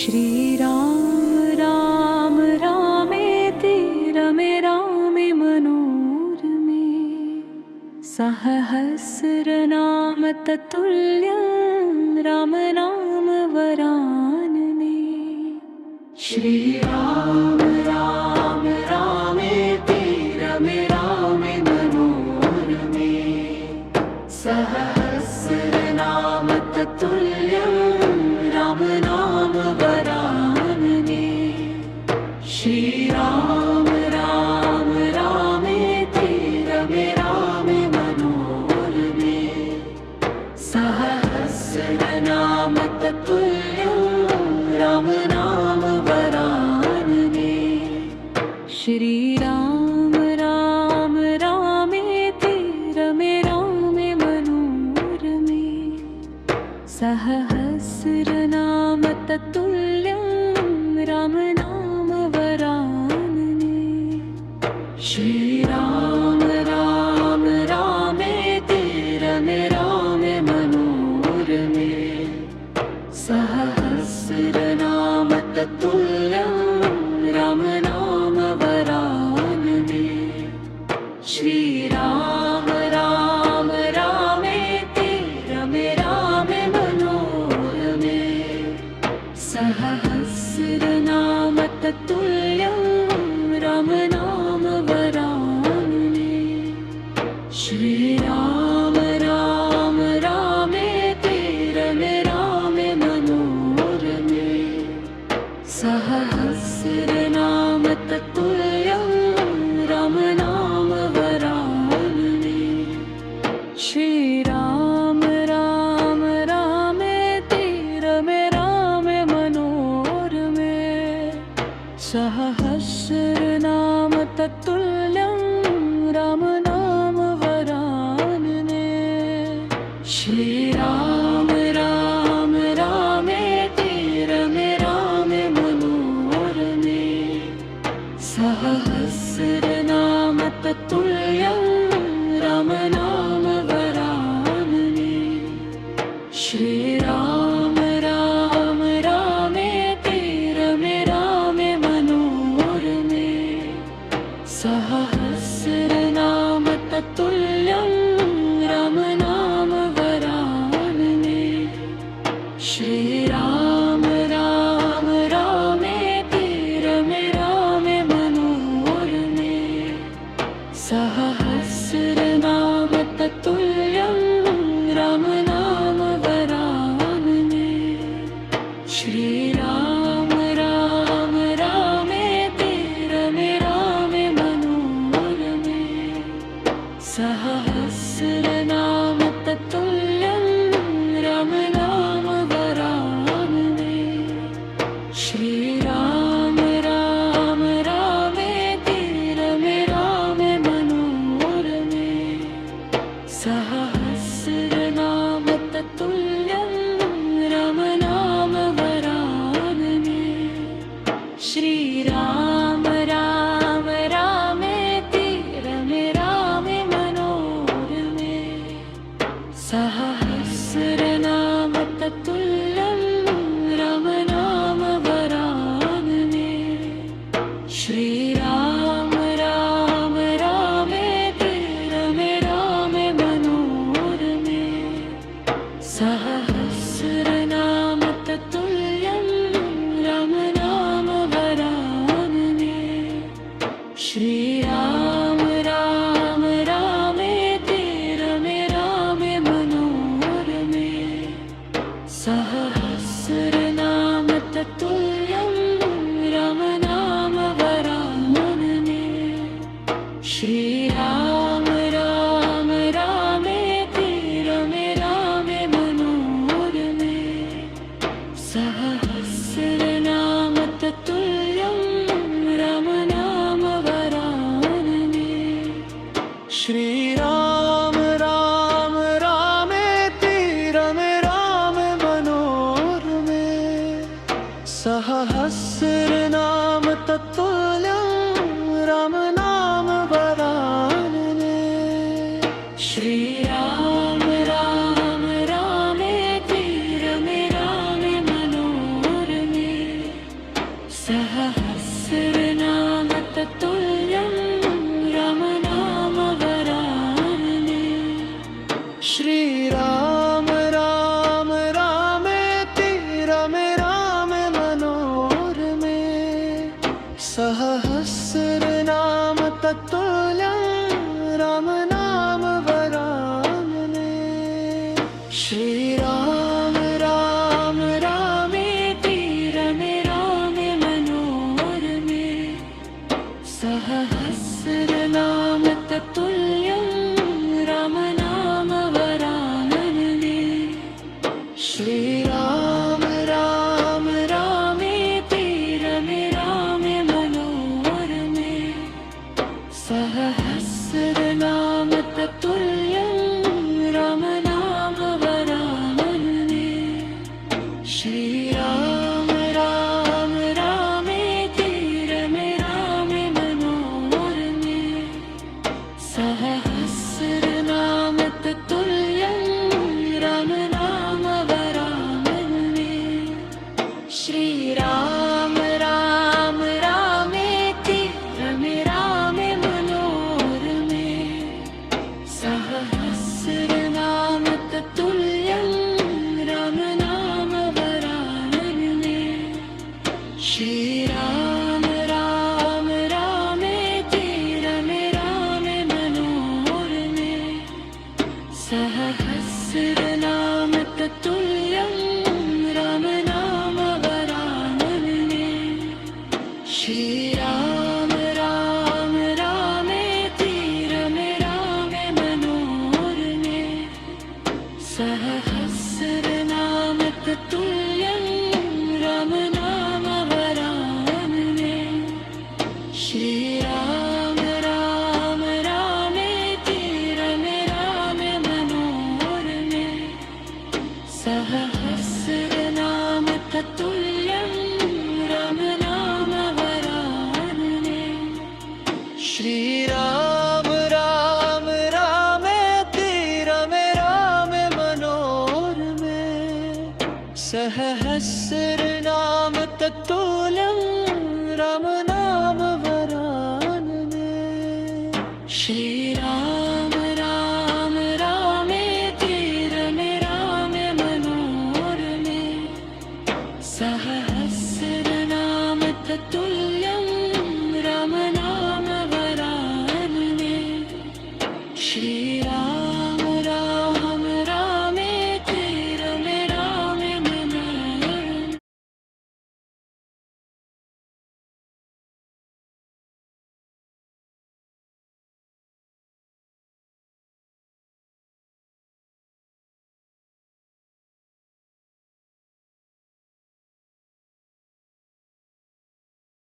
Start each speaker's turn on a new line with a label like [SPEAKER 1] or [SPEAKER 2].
[SPEAKER 1] श्रीराम राम रामेति रमे रामे मनोरमे सहस्रनाम तत्तुल्यं राम नाम वरानने। श्रीराम राम रामेति रमे रामे मनोरमे सहस्रनाम तत्तुल्यं राम नाम वरानने। श्रीराम राम रामेति रमे रामे मनोरमे सहस्रनाम तत्तुल्यं राम नाम वरानने। श्रीराम राम रामेति रमे रामे मनोरमे सहस्रनाम तत्तुल्यं राम नाम वरानने। श्रीराम राम रामेति रमे रामे मनोरमे सहस्रनाम तत्तुल्यं राम नाम वरानने। श्रीराम राम रामेति रमे रामे मनोरमे सहस्रनाम तत्तुल्यं राम नाम वरानने। श्रीराम राम रामेति रमे रामे मनोरमे सहस्रनाम तत्तुल्यं राम नाम वरानने। श्रीराम राम रामेति रमे रामे मनोरमे सहस्रनाम तत्तुल्यं राम नाम वरानने। श्रीराम राम रामेति रमे रामे मनोरमे सहस्रनाम तत्तुल्यं राम नाम वरानने। श्रीराम राम रामेति रमे रामे मनोरमे सहस्रनाम तत्तुल्यं राम नाम वरानने। श्रीराम राम रामेति रमे रामे मनोरमे सहस्रनाम तत्तुल्यं राम नाम वरानने। श्रीराम राम रामेति रमे रामे मनोरमे सहस्रनाम तत्तुल्यं राम नाम वरानने। श्रीराम राम रामेति रमे रामे मनोरमे सहस्रनाम तत्तुल्यं राम नाम वरानने। श्रीराम राम रामेति रमे रामे मनोरमे सहस्रनाम तत्तुल्यं राम नाम वरानने। श्रीराम राम रामेति रमे रामे मनोरमे सहस्रनाम तत्तुल्यं राम नाम वरानने। श्रीराम राम रामेति रमे रामे मनोरमे सहस्रनाम तत्तुल्यं राम नाम वरानने। श्रीराम राम रामेति रमे रामे मनोरमे सहस्रनाम तत्तुल्यं राम नाम वरानने। श्रीराम राम रामेति रमे रामे मनोरमे सहस्रनाम तत्तुल्यं राम नाम वरानने। श्रीराम राम रामेति रमे रामे मनोरमे
[SPEAKER 2] श्रीराम राम रामेति रमे रामे मनोरमे सहस्रनाम तत्तुल्यं राम नाम वरानने श्रीराम राम रामेति रमे रामे मनोरमे सहस्रनाम तत्तुल्यं राम नाम वरानने श्रीराम राम रामेति रमे रामे मनोरमे सहस्रनाम तत्तुल्यं राम नाम वरानने श्रीराम राम रामेति रमे रामे मनोरमे सहस्रनाम तत्तुल्यं राम नाम वरानने
[SPEAKER 1] श्रीराम राम रामेति रमे रामे मनोरमे सहस्रनाम तत्तुल्यं राम नाम वरानने
[SPEAKER 2] श्रीराम राम रामेति रमे रामे मनोरमे सहस्रनाम तत्तुल्यं